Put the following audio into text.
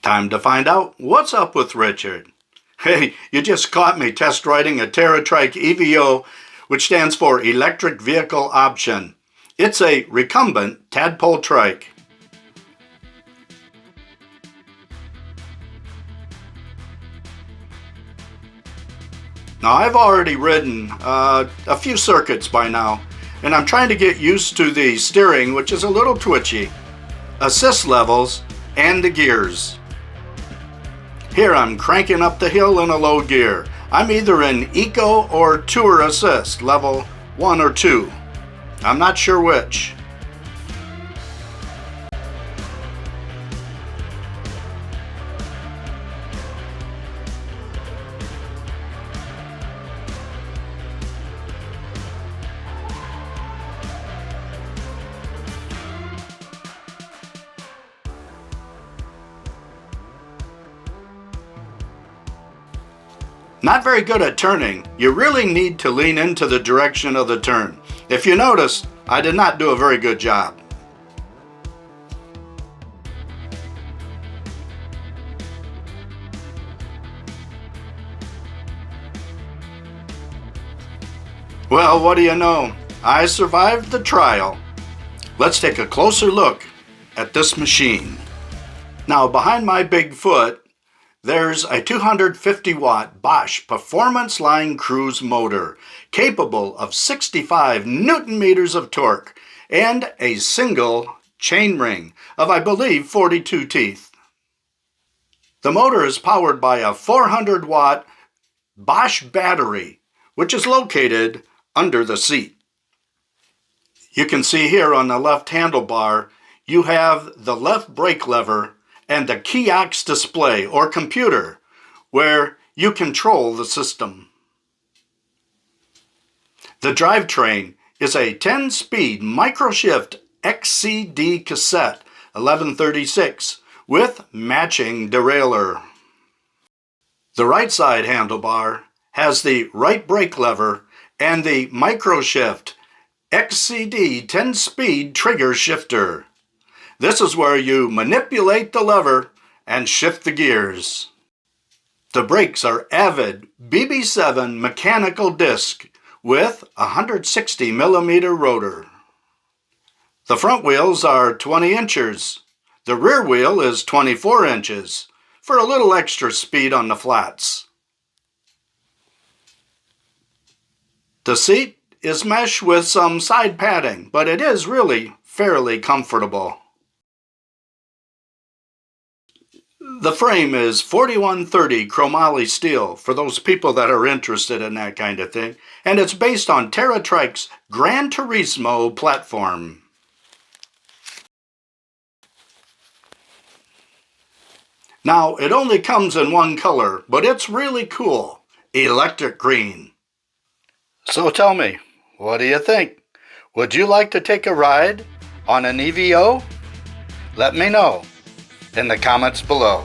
Time to find out what's up with Richard. Hey, you just caught me test riding a TerraTrike E.V.O, which stands for Electric Vehicle Option. It's a recumbent tadpole trike. Now, I've already ridden a few circuits by now, and I'm trying to get used to the steering, which is a little twitchy, assist levels, and the gears. Here I'm cranking up the hill in a low gear. I'm either in Eco or Tour Assist, level 1 or 2. I'm not sure which. Not very good at turning. You really need to lean into the direction of the turn. If you notice, I did not do a very good job. Well, what do you know? I survived the trial. Let's take a closer look at this machine. Now, behind my big foot, there's a 250-watt Bosh Performance line cruise motor capable of 65 Newton-meters of torque and a single chain ring of, I believe, 42 teeth. The motor is powered by a 400-watt Bosh battery, which is located under the seat. You can see here on the left handlebar, you have the left brake lever and the kiosk display or computer where you control the system. The drivetrain is a 10-speed MicroShift XCD cassette 1136 with matching derailleur. The right side handlebar has the right brake lever and the MicroShift XCD 10-speed trigger shifter. This is where you manipulate the lever and shift the gears. The brakes are Avid BB mechanical disc with a 160mm rotor. The front wheels are 20 inches. The rear wheel is 24 inches for a little extra speed on the flats. The seat is mesh with some side padding, but it is really fairly comfortable. The frame is 4130 chromoly steel for those people that are interested in that kind of thing, and it's based on TerraTrike's Gran Turismo platform. Now, it only comes in one color, but it's really cool, electric green. So tell me, what do you think? Would you like to take a ride on an E.V.O? Let me know in the comments below.